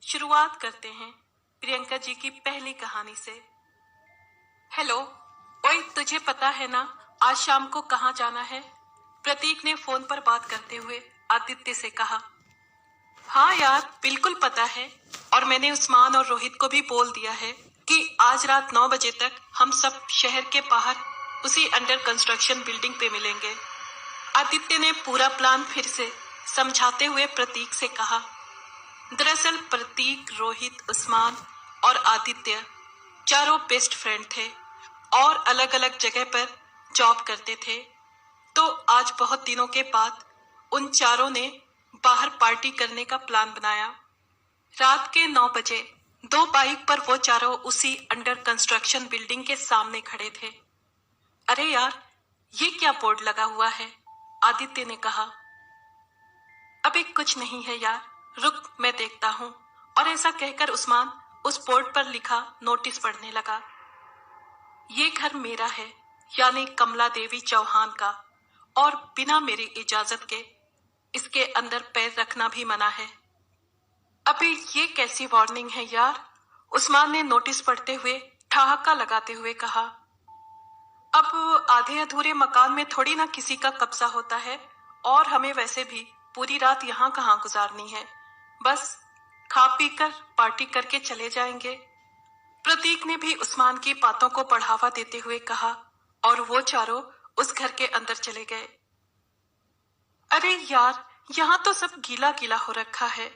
शुरुआत करते हैं प्रियंका जी की पहली कहानी से। हेलो, ओए तुझे पता है ना आज शाम को कहाँ जाना है? प्रतीक ने फोन पर बात करते हुए आदित्य से कहा। हाँ यार, बिल्कुल पता है, और मैंने उस्मान और रोहित को भी बोल दिया है कि आज रात 9 बजे तक हम सब शहर के बाहर उसी अंडर कंस्ट्रक्शन बिल्डिंग पे मिलेंगे। आदित्य ने पूरा प्लान फिर से समझाते हुए प्रतीक से कहा। दरअसल प्रतीक, रोहित, उस्मान और आदित्य चारों बेस्ट फ्रेंड थे और अलग अलग जगह पर जॉब करते थे। तो आज बहुत दिनों के बाद उन चारों ने बाहर पार्टी करने का प्लान बनाया। रात के 9 बजे 2 बाइक पर वो चारों उसी अंडर कंस्ट्रक्शन बिल्डिंग के सामने खड़े थे। अरे यार, ये क्या बोर्ड लगा हुआ है? आदित्य ने कहा। अबे कुछ नहीं है यार, रुक मैं देखता हूँ। और ऐसा कहकर उस्मान उस बोर्ड पर लिखा नोटिस पढ़ने लगा। ये घर मेरा है, यानी कमला देवी चौहान का, और बिना मेरी इजाजत के इसके अंदर पैर रखना भी मना है। अबे ये कैसी वार्निंग है यार? उस्मान ने नोटिस पढ़ते हुए ठहाका लगाते हुए कहा। अब आधे अधूरे मकान में थोड़ी ना किसी का कब्जा होता है, और हमें वैसे भी पूरी रात यहाँ कहाँ गुजारनी है, बस खा पी कर पार्टी करके चले जाएंगे। प्रतीक ने भी उस्मान की बातों को बढ़ावा देते हुए कहा, और वो चारों उस घर के अंदर चले गए। अरे यार, यहाँ तो सब गीला गीला हो रखा है,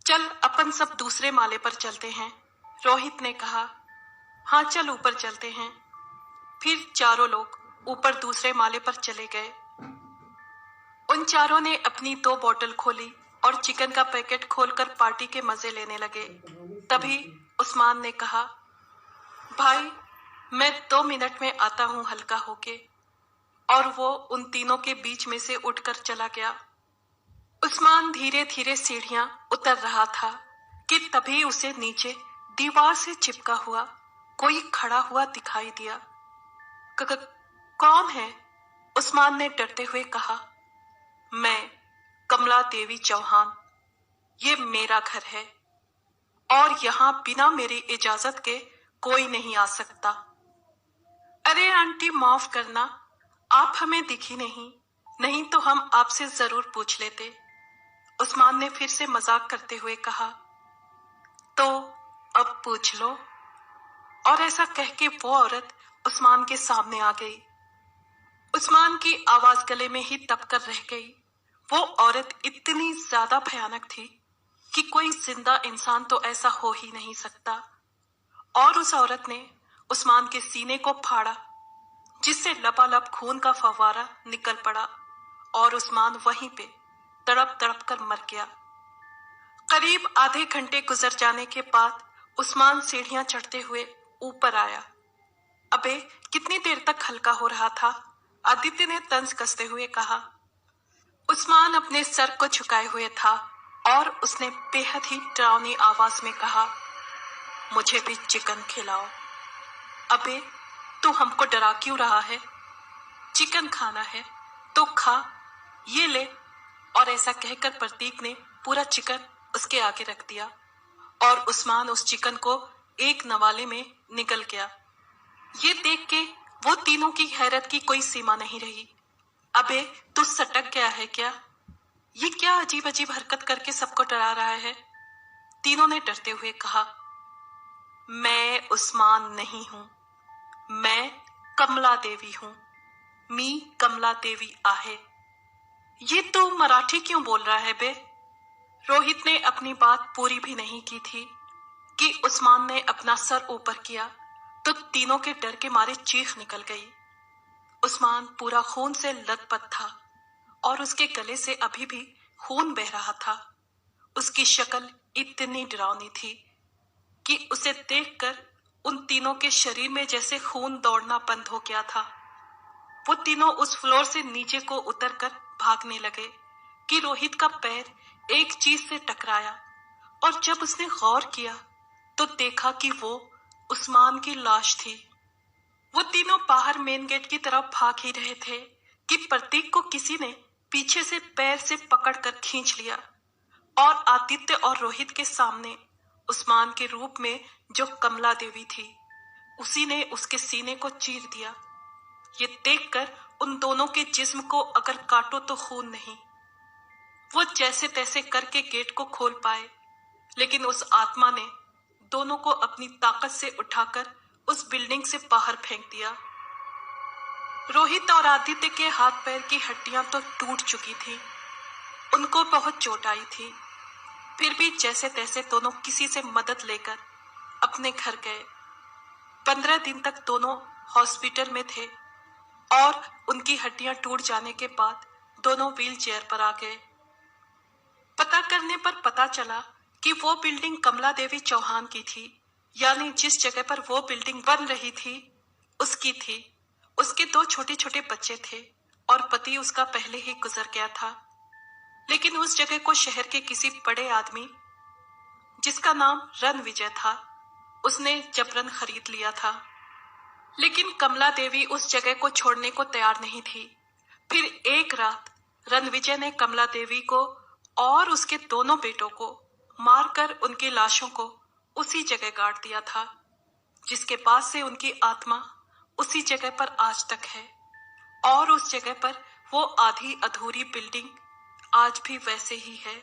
चल अपन सब दूसरे माले पर चलते हैं, रोहित ने कहा। हाँ चल ऊपर चलते हैं। फिर चारों लोग ऊपर दूसरे माले पर चले गए। उन चारों ने अपनी 2 बोतल खोली और चिकन का पैकेट खोलकर पार्टी के मजे लेने लगे। तभी उस्मान ने कहा, भाई मैं 2 मिनट में आता हूँ हल्का होके। और वो उन तीनों के बीच में से उठकर चला गया। उस्मान धीरे धीरे सीढ़ियां उतर रहा था कि तभी उसे नीचे दीवार से चिपका हुआ कोई खड़ा हुआ दिखाई दिया। कौन है? उस्मान ने डरते हुए कहा। मैं, कमला देवी चौहान। ये मेरा घर है और यहाँ बिना मेरी इजाजत के कोई नहीं आ सकता। अरे आंटी माफ करना, आप हमें दिखी नहीं तो हम आपसे जरूर पूछ लेते, उस्मान ने फिर से मजाक करते हुए कहा। तो अब पूछ लो। और ऐसा कह के वो औरत उस्मान के सामने आ गई। उस्मान की आवाज गले में ही दबकर रह गई। वो औरत इतनी ज्यादा भयानक थी कि कोई जिंदा इंसान तो ऐसा हो ही नहीं सकता। और उस औरत ने उस्मान के सीने को फाड़ा, जिससे लबालब खून का फव्वारा निकल पड़ा, और उस्मान वहीं पे तड़प तड़प कर मर गया। करीब आधे घंटे गुजर जाने के बाद उस्मान सीढ़ियां चढ़ते हुए ऊपर आया। अबे कितनी देर तक हल्का हो रहा था? आदित्य ने तंज कसते हुए कहा। उस्मान अपने सर को झुकाए हुए था और उसने बेहद ही डरावनी आवाज में कहा, मुझे भी चिकन खिलाओ। अबे तू हमको डरा क्यों रहा है? चिकन खाना है तो खा, ये ले। और ऐसा कहकर प्रतीक ने पूरा चिकन उसके आगे रख दिया और उस्मान उस चिकन को एक नवाले में निगल गया। ये देख के वो तीनों की हैरत की कोई सीमा नहीं रही। अबे तू सटक गया है क्या? ये क्या अजीब अजीब हरकत करके सबको डरा रहा है? तीनों ने डरते हुए कहा। मैं उस्मान नहीं हूं, मैं कमला देवी हूं। मी कमला देवी आहे। ये तू मराठी क्यों बोल रहा है बे? रोहित ने अपनी बात पूरी भी नहीं की थी कि उस्मान ने अपना सर ऊपर किया तो तीनों के डर के मारे चीख निकल गई। उस्मान पूरा खून से लथपथ था और उसके गले से अभी भी खून बह रहा था। उसकी शक्ल इतनी डरावनी थी कि उसे देखकर उन तीनों के शरीर में जैसे खून दौड़ना बंद हो गया था। वो तीनों उस फ्लोर से नीचे को उतरकर भागने लगे कि रोहित का पैर एक चीज से टकराया, और जब उसने गौर किया तो देखा कि वो उस्मान की लाश थी। वो तीनों बाहर मेन गेट की तरफ भाग ही रहे थे कि प्रतीक को किसी ने पीछे से पैर से पकड़कर खींच लिया और आदित्य और रोहित के सामने उस्मान के रूप में जो कमला देवी थी, उसी ने उसके सीने को चीर दिया। ये देखकर उन दोनों के जिस्म को अगर काटो तो खून नहीं। वो जैसे तैसे करके गेट को खोल पाए, लेकिन उस आत्मा ने दोनों को अपनी ताकत से उठाकर उस बिल्डिंग से बाहर फेंक दिया। रोहित और आदित्य के हाथ पैर की हड्डियां तो टूट चुकी थी, उनको बहुत चोट आई थी। फिर भी जैसे तैसे दोनों किसी से मदद लेकर अपने घर गए। 15 दिन तक दोनों हॉस्पिटल में थे और उनकी हड्डियां टूट जाने के बाद दोनों व्हील चेयर पर आ गए। पता करने पर पता चला कि वो बिल्डिंग कमला देवी चौहान की थी, यानी जिस जगह पर वो बिल्डिंग बन रही थी उसकी थी। उसके 2 छोटे छोटे बच्चे थे और पति उसका पहले ही गुजर गया था। लेकिन उस जगह को शहर के किसी बड़े आदमी, जिसका नाम रणविजय था, उसने जबरन खरीद लिया था। लेकिन कमला देवी उस जगह को छोड़ने को तैयार नहीं थी। फिर एक रात रणविजय ने कमला देवी को और उसके दोनों बेटों को मारकर उनकी लाशों को उसी जगह गाड़ दिया था, जिसके पास से उनकी आत्मा उसी जगह पर आज तक है। और उस जगह पर वो आधी अधूरी बिल्डिंग आज भी वैसे ही है,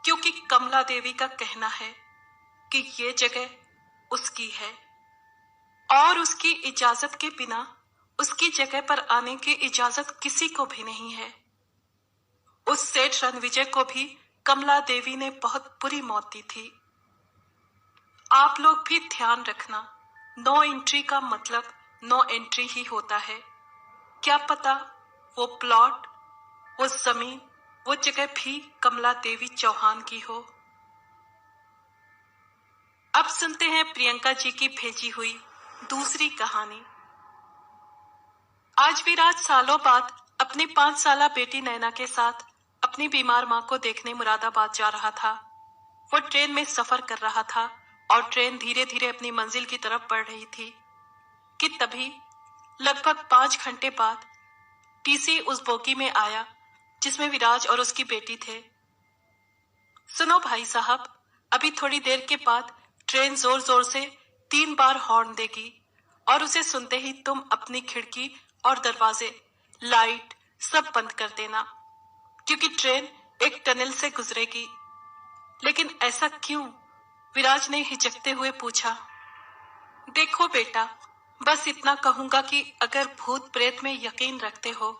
क्योंकि कमला देवी का कहना है कि ये जगह उसकी है और उसकी इजाजत के बिना उसकी जगह पर आने की इजाजत किसी को भी नहीं है। उस सेठ रणविजय को भी कमला देवी ने बहुत बुरी मौत दी थी। आप लोग भी ध्यान रखना, नो एंट्री का मतलब नो एंट्री ही होता है। क्या पता वो प्लॉट, वो जमीन, वो जगह भी कमला देवी चौहान की हो। अब सुनते हैं प्रियंका जी की भेजी हुई दूसरी कहानी। आज विराज सालों बाद अपनी 5 साला बेटी नैना के साथ अपनी बीमार मां को देखने मुरादाबाद जा रहा था। वो ट्रेन में सफर कर रहा था और ट्रेन धीरे धीरे अपनी मंजिल की तरफ बढ़ रही थी कि तभी लगभग 5 घंटे बाद टीसी उस बोगी में आया जिसमें विराज और उसकी बेटी थे। सुनो भाई साहब, अभी थोड़ी देर के बाद ट्रेन जोर जोर से 3 बार हॉर्न देगी और उसे सुनते ही तुम अपनी खिड़की और दरवाजे, लाइट सब बंद कर देना, क्योंकि ट्रेन एक टनल से गुजरेगी। लेकिन ऐसा क्यों? विराज ने हिचकते हुए पूछा। देखो बेटा, बस इतना कहूंगा कि अगर भूत प्रेत में यकीन रखते हो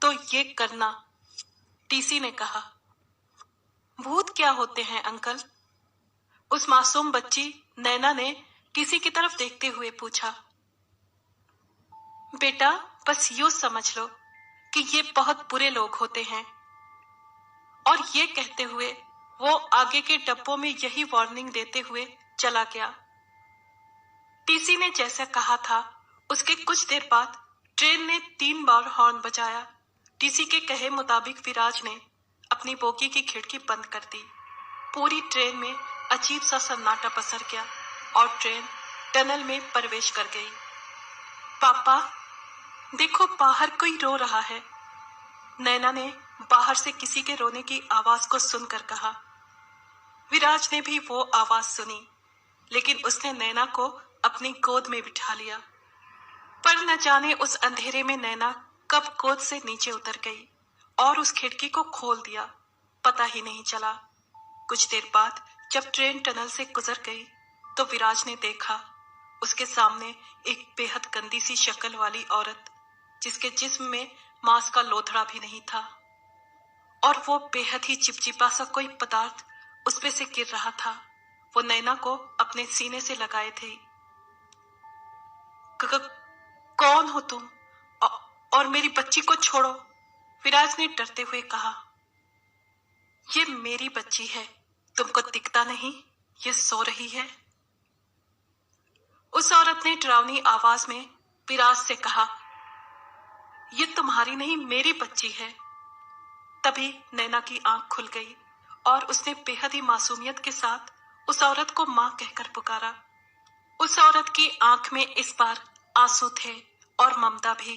तो ये करना, टीसी ने कहा। भूत क्या होते हैं अंकल? उस मासूम बच्ची नैना ने टीसी की तरफ देखते हुए पूछा। बेटा, बस यूं समझ लो कि ये बहुत बुरे लोग होते हैं। और ये कहते हुए वो आगे के डब्बों में यही वार्निंग देते हुए चला गया। टीसी ने जैसा कहा था उसके कुछ देर बाद ट्रेन ने 3 बार हॉर्न बजाया। टीसी के कहे मुताबिक विराज ने अपनी बोगी की खिड़की बंद कर दी। पूरी ट्रेन में अजीब सा सन्नाटा पसर गया और ट्रेन टनल में प्रवेश कर गई। पापा, देखो बाहर कोई रो रहा है, नैना ने बाहर से किसी के रोने की आवाज को सुनकर कहा। विराज ने भी वो आवाज सुनी, लेकिन उसने नैना को अपनी गोद में बिठा लिया। पर न जाने उस अंधेरे में नैना कब गोद से नीचे उतर गई और उस खिड़की को खोल दिया, पता ही नहीं चला। कुछ देर बाद जब ट्रेन टनल से गुजर गई तो विराज ने देखा उसके सामने एक बेहद गंदी सी शक्ल वाली औरत, जिसके जिस्म में मांस का लोथड़ा भी नहीं था, और वो बेहद ही चिपचिपा सा कोई पदार्थ उस पे से गिर रहा था। वो नैना को अपने सीने से लगाए थे। कौन हो तुम? और मेरी बच्ची को छोड़ो, विराज ने डरते हुए कहा। ये मेरी बच्ची है, तुमको दिखता नहीं ये सो रही है? उस औरत ने डरावनी आवाज में विराज से कहा। ये तुम्हारी नहीं, मेरी बच्ची है। तभी नैना की आंख खुल गई और उसने बेहद ही मासूमियत के साथ उस औरत को मां कहकर पुकारा। उस औरत की आंख में इस बार आंसू थे और ममता भी।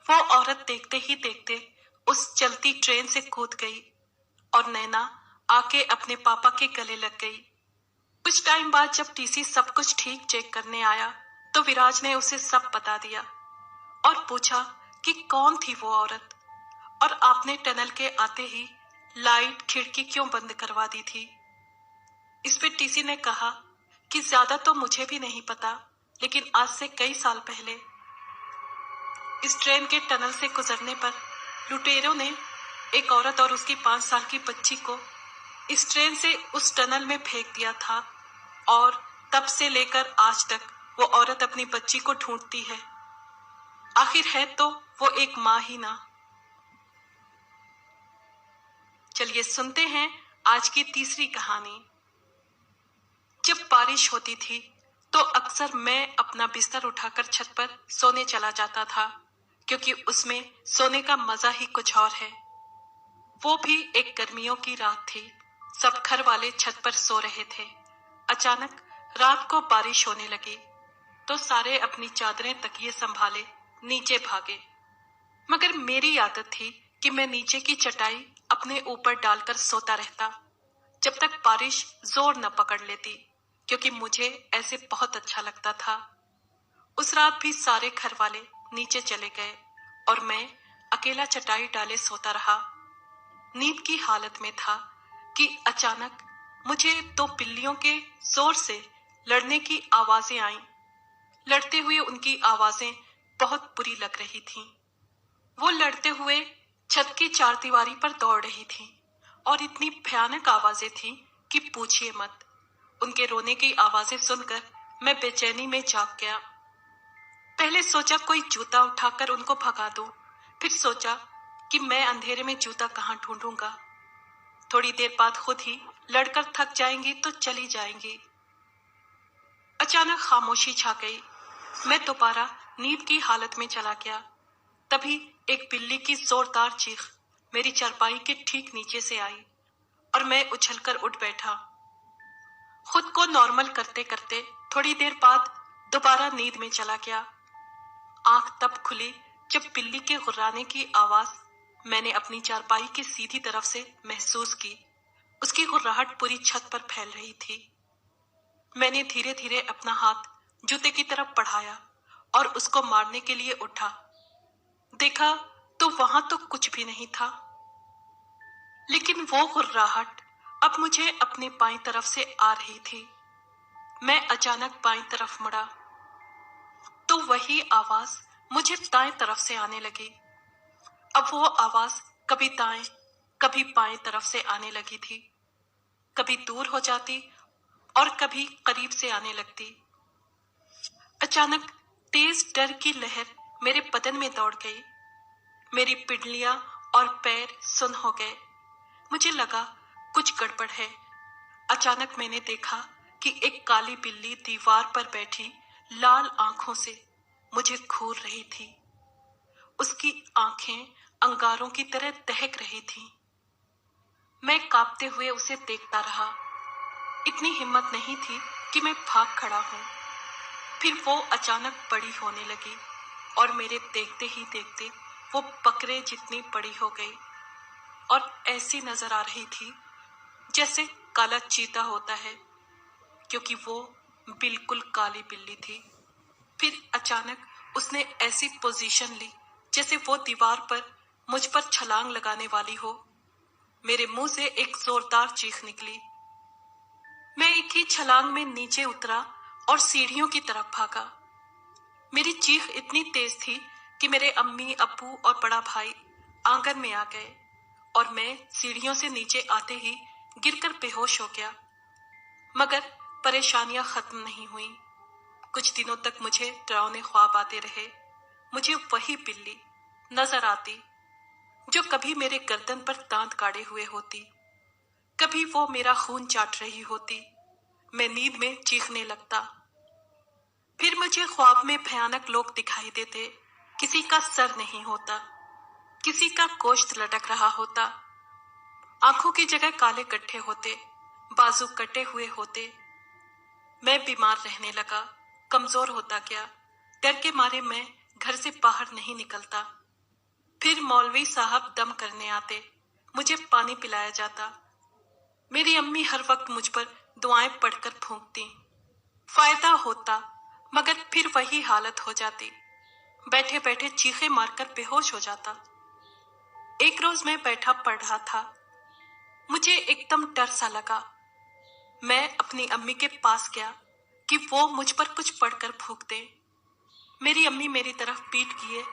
वो औरत देखते ही देखते उस चलती ट्रेन से कूद गई और नैना आके अपने पापा के गले लग गई। कुछ टाइम बाद जब टीसी सब कुछ ठीक चेक करने आया तो विराज ने उसे सब बता दिया और पूछा कि कौन थी वो औरत और आपने टनल के आते ही लाइट खिड़की क्यों बंद करवा दी थी। इस पे टीसी ने कहा कि ज्यादा तो मुझे भी नहीं पता, लेकिन आज से कई साल पहले इस ट्रेन के टनल से गुजरने पर लुटेरों ने एक औरत और उसकी 5 साल की बच्ची को इस ट्रेन से उस टनल में फेंक दिया था और तब से लेकर आज तक वो औरत अपनी बच्ची को ढूंढती है। आखिर है तो वो एक माँ ही ना। चलिए सुनते हैं आज की तीसरी कहानी। जब बारिश होती थी तो अक्सर मैं अपना बिस्तर उठाकर छत पर सोने चला जाता था, क्योंकि उसमें सोने का मजा ही कुछ और है। वो भी एक गर्मियों की रात थी। सब घर वाले छत पर सो रहे थे। अचानक रात को बारिश होने लगी तो सारे अपनी चादरें तकिए संभाले नीचे भागे। मगर मेरी आदत थी कि मैं नीचे की चटाई अपने ऊपर डालकर सोता रहता जब तक बारिश जोर न पकड़ लेती, क्योंकि मुझे ऐसे बहुत अच्छा लगता था। उस रात भी सारे घर वाले नीचे चले गए और मैं अकेला चटाई डाले सोता रहा। नींद की हालत में था कि अचानक मुझे 2 बिल्लियों के जोर से लड़ने की आवाजें आईं। लड़ते हुए उनकी आवाजें बहुत बुरी लग रही थीं। वो लड़ते हुए छत की चारदीवारी पर दौड़ रही थीं और इतनी भयानक आवाजें थीं कि पूछिए मत। उनके रोने की आवाजें सुनकर मैं बेचैनी में जाग गया। पहले सोचा कोई जूता उठाकर उनको भगा दूं, फिर सोचा कि मैं अंधेरे में जूता कहाँ ढूंढूंगा। थोड़ी देर बाद खुद ही लड़कर थक जाएंगी तो चली जाएंगी। अचानक खामोशी छा गई। मैं दोबारा नींद की हालत में चला गया। तभी एक बिल्ली की जोरदार चीख मेरी चारपाई के ठीक नीचे से आई और मैं उछलकर उठ बैठा। खुद को नॉर्मल करते करते थोड़ी देर बाद दोबारा नींद में चला गया। आंख तब खुली जब बिल्ली के गुर्राने की आवाज मैंने अपनी चारपाई की सीधी तरफ से महसूस की। उसकी गुर्राहट पूरी छत पर फैल रही थी। मैंने धीरे धीरे अपना हाथ जूते की तरफ बढ़ाया और उसको मारने के लिए उठा। देखा तो वहां तो कुछ भी नहीं था, लेकिन वो गुर्राहट अब मुझे अपनी बाईं तरफ से आ रही थी। मैं अचानक बाईं तरफ मुड़ा तो वही आवाज मुझे दाएं तरफ से आने लगी। अब वो आवाज कभी दाएं कभी बाएं तरफ से आने लगी थी, कभी दूर हो जाती और कभी करीब से आने लगती। अचानक तेज डर की लहर मेरे बदन में दौड़ गई। मेरी पिंडलियां और पैर सुन्न हो गए। मुझे लगा कुछ गड़बड़ है। अचानक मैंने देखा कि एक काली बिल्ली दीवार पर बैठी लाल आंखों से मुझे घूर रही थी। उसकी आंखें अंगारों की तरह दहक रही थीं। मैं कांपते हुए उसे देखता रहा। इतनी हिम्मत नहीं थी कि मैं भाग खड़ा हूं। फिर वो अचानक बड़ी होने लगी और मेरे देखते ही देखते वो बकरे जितनी बड़ी हो गई और ऐसी नजर आ रही थी जैसे काला चीता होता है, क्योंकि वो बिल्कुल काली बिल्ली थी। फिर अचानक उसने ऐसी पोजीशन ली जैसे वो दीवार पर मुझ पर छलांग लगाने वाली हो। मेरे मुंह से एक जोरदार चीख निकली। मैं एक ही छलांग में नीचे उतरा और सीढ़ियों की तरफ भागा। मेरी चीख इतनी तेज थी कि मेरे अम्मी, अब्बू और बड़ा भाई आंगन में आ गए और मैं सीढ़ियों से नीचे आते ही गिरकर बेहोश हो गया। मगर परेशानियां खत्म नहीं हुई। कुछ दिनों तक मुझे डरावने ख्वाब आते रहे। मुझे वही बिल्ली नजर आती जो कभी मेरे गर्दन पर दांत गाड़े हुए होती, कभी वो मेरा खून चाट रही होती। मैं नींद में चीखने लगता। फिर मुझे ख्वाब में भयानक लोग दिखाई देते। किसी का सर नहीं होता, किसी का गोश्त लटक रहा होता, आंखों की जगह काले गड्ढे होते, बाजू कटे हुए होते। मैं बीमार रहने लगा, कमजोर होता गया। डर के मारे मैं घर से बाहर नहीं निकलता। फिर मौलवी साहब दम करने आते, मुझे पानी पिलाया जाता। मेरी अम्मी हर वक्त मुझ पर दुआएं पढ़कर फूंकती। फायदा होता, मगर फिर वही हालत हो जाती। बैठे बैठे चीखें मारकर बेहोश हो जाता। एक रोज मैं बैठा पढ़ रहा था। मुझे एकदम डर सा लगा। मैं अपनी अम्मी के पास गया कि वो मुझ पर कुछ पढ़कर फूंक दे। मेरी अम्मी मेरी तरफ पीठ किए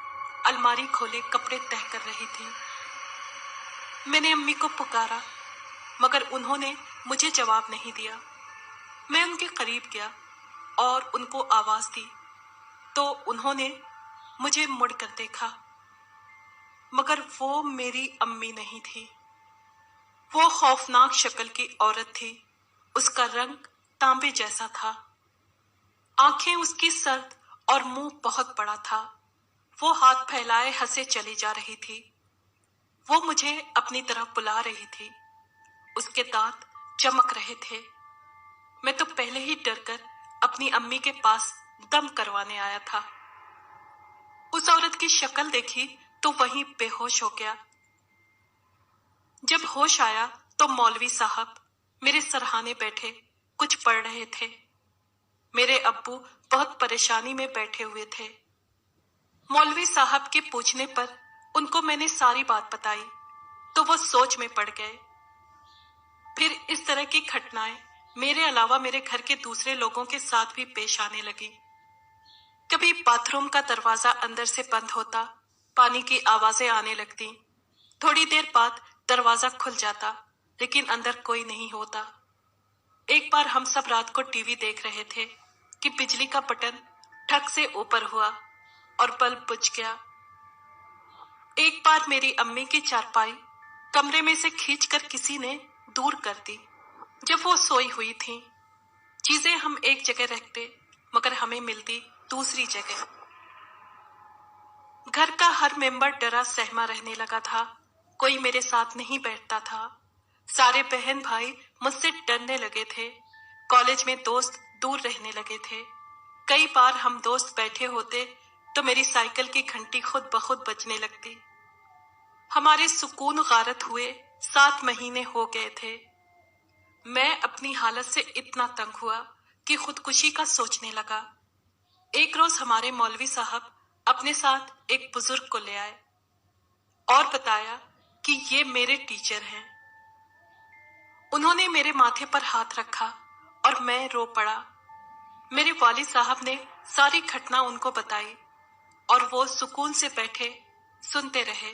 अलमारी खोले कपड़े तह कर रही थी। मैंने अम्मी को पुकारा, मगर उन्होंने मुझे जवाब नहीं दिया। मैं उनके करीब गया और उनको आवाज दी तो उन्होंने मुझे मुड़कर देखा, मगर वो मेरी अम्मी नहीं थी। वो खौफनाक शक्ल की औरत थी। उसका रंग तांबे जैसा था। आंखें उसकी सर्द और मुंह बहुत बड़ा था। वो हाथ फैलाए हंसे चली जा रही थी। वो मुझे अपनी तरफ बुला रही थी। उसके दांत चमक रहे थे। मैं तो पहले ही डरकर अपनी अम्मी के पास दम करवाने आया था। उस औरत की शक्ल देखी तो वहीं बेहोश हो गया। जब होश आया तो मौलवी साहब मेरे सरहाने बैठे कुछ पढ़ रहे थे। मेरे अब्बू बहुत परेशानी में बैठे हुए थे। मौलवी साहब के पूछने पर उनको मैंने सारी बात बताई तो वो सोच में पड़ गए। फिर इस तरह की घटनाएं मेरे अलावा मेरे घर के दूसरे लोगों के साथ भी पेश आने लगी। कभी बाथरूम का दरवाजा अंदर से बंद होता, पानी की आवाजें आने लगती। थोड़ी देर बाद दरवाजा खुल जाता, लेकिन अंदर कोई नहीं होता। एक बार हम सब रात को टीवी देख रहे थे कि बिजली का बटन ठक से ऊपर हुआ और बल्ब बुझ गया। एक बार मेरी अम्मी की चारपाई कमरे में से खींचकर किसी ने दूर कर दी। जब वो सोई हुई थी, चीजें हम एक जगह रखते, मगर हमें मिलती दूसरी जगह। घर का हर मेंबर डरा सहमा रहने लगा था। कोई मेरे साथ नहीं बैठता था। सारे बहन भाई मुझसे डरने लगे थे। कॉलेज में दोस्त दूर रहने लगे थे। कई बार हम दोस्त बैठे होते तो मेरी साइकिल की घंटी खुद ब खुद बजने लगती। हमारे सुकून गारत हुए 7 महीने हो गए थे। मैं अपनी हालत से इतना तंग हुआ कि खुदकुशी का सोचने लगा। एक रोज हमारे मौलवी साहब अपने साथ एक बुजुर्ग को ले आए और बताया कि ये मेरे टीचर हैं। उन्होंने मेरे माथे पर हाथ रखा और मैं रो पड़ा। मेरे वालिद साहब ने सारी घटना उनको बताई और वो सुकून से बैठे सुनते रहे।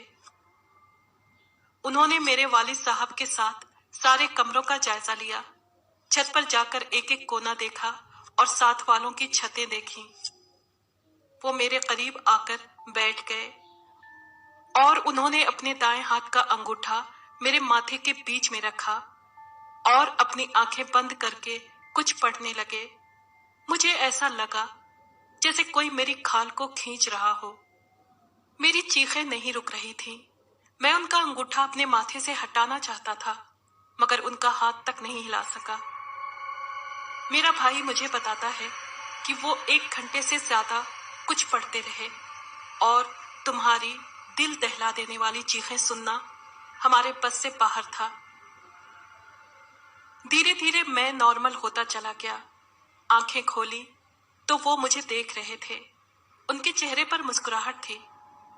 उन्होंने मेरे वालिद साहब के साथ सारे कमरों का जायजा लिया। छत पर जाकर एक एक कोना देखा और साथ वालों की छतें देखी। वो मेरे करीब आकर बैठ गए और उन्होंने अपने दाएं हाथ का अंगूठा मेरे माथे के बीच में रखा और अपनी आंखें बंद करके कुछ पढ़ने लगे। मुझे ऐसा लगा जैसे कोई मेरी खाल को खींच रहा हो। मेरी चीखें नहीं रुक रही थी। मैं उनका अंगूठा अपने माथे से हटाना चाहता था, मगर उनका हाथ तक नहीं हिला सका। मेरा भाई मुझे बताता है कि वो 1 घंटे से ज्यादा कुछ पढ़ते रहे और तुम्हारी दिल दहला देने वाली चीखें सुनना हमारे बस से बाहर था। धीरे धीरे मैं नॉर्मल होता चला गया। आंखें खोली तो वो मुझे देख रहे थे। उनके चेहरे पर मुस्कुराहट थी।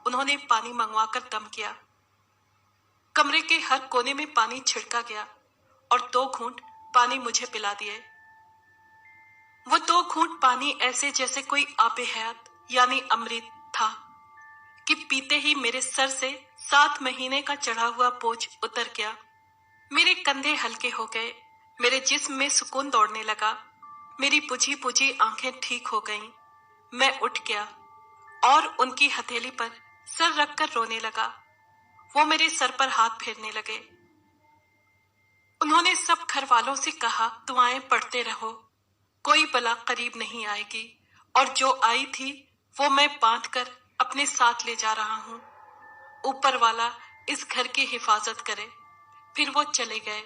उन्होंने पानी मंगवाकर दम किया। कमरे के हर कोने में पानी छिड़का गया और 2 घूंट पानी मुझे पिला दिए। वो 2 घूंट पानी ऐसे जैसे कोई आबे हयात यानी अमृत था कि पीते ही मेरे सर से 7 महीने का चढ़ा हुआ बोझ उतर गया। मेरे कंधे हल्के हो गए। मेरे जिस्म में सुकून दौड़ने लगा। मेरी बुझी बुझी आंखें ठीक हो गईं। मैं उठ गया और उनकी हथेली पर सर रखकर रोने लगा। वो मेरे सर पर हाथ फेरने लगे। उन्होंने सब घर वालों से कहा, दुआएं पढ़ते रहो, कोई बला करीब नहीं आएगी, और जो आई थी वो मैं बांध कर अपने साथ ले जा रहा हूं। ऊपर वाला इस घर की हिफाजत करे। फिर वो चले गए।